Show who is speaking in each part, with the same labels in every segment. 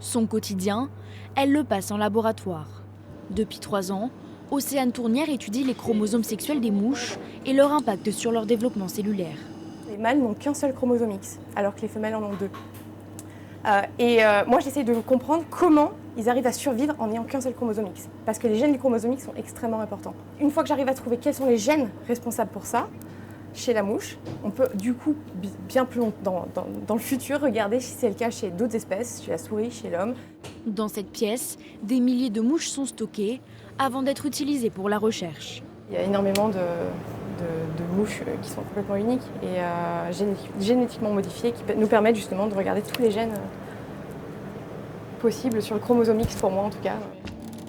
Speaker 1: Son quotidien, elle le passe en laboratoire. Depuis 3 ans, Océane Tournière étudie les chromosomes sexuels des mouches et leur impact sur leur développement cellulaire.
Speaker 2: Les mâles n'ont qu'un seul chromosome X, alors que les femelles en ont deux. Moi, j'essaie de comprendre comment ils arrivent à survivre en n'ayant qu'un seul chromosome X. Parce que les gènes du chromosome X sont extrêmement importants. Une fois que j'arrive à trouver quels sont les gènes responsables pour ça, chez la mouche, on peut du coup, bien plus longtemps dans le futur, regarder si c'est le cas chez d'autres espèces, chez la souris, chez l'homme.
Speaker 1: Dans cette pièce, des milliers de mouches sont stockées avant d'être utilisées pour la recherche.
Speaker 2: Il y a énormément de mouches qui sont complètement uniques et génétiquement modifiées qui nous permettent justement de regarder tous les gènes possibles sur le chromosome X, pour moi en tout cas.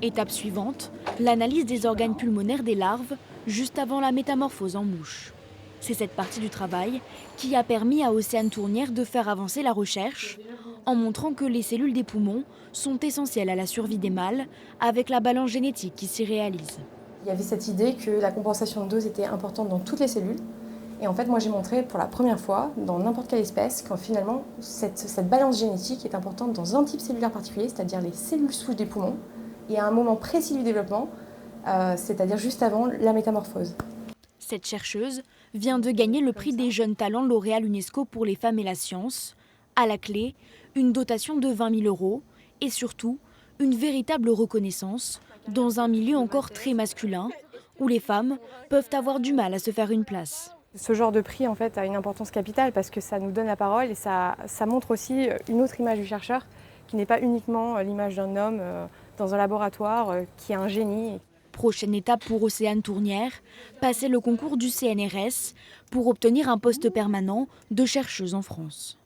Speaker 1: Étape suivante, l'analyse des organes pulmonaires des larves juste avant la métamorphose en mouche. C'est cette partie du travail qui a permis à Océane Tournière de faire avancer la recherche en montrant que les cellules des poumons sont essentielles à la survie des mâles avec la balance génétique qui s'y réalise.
Speaker 2: Il y avait cette idée que la compensation de dose était importante dans toutes les cellules. Et en fait, moi j'ai montré pour la première fois, dans n'importe quelle espèce, que finalement cette balance génétique est importante dans un type cellulaire particulier, c'est-à-dire les cellules souches des poumons, et à un moment précis du développement, c'est-à-dire juste avant la métamorphose.
Speaker 1: Cette chercheuse vient de gagner le prix des jeunes talents lauréats l'UNESCO pour les femmes et la science. À la clé, une dotation de 20 000 € et surtout une véritable reconnaissance dans un milieu encore très masculin où les femmes peuvent avoir du mal à se faire une place.
Speaker 2: Ce genre de prix en fait a une importance capitale parce que ça nous donne la parole et ça montre aussi une autre image du chercheur qui n'est pas uniquement l'image d'un homme dans un laboratoire qui est un génie.
Speaker 1: Prochaine étape pour Océane Tournière, passer le concours du CNRS pour obtenir un poste permanent de chercheuse en France.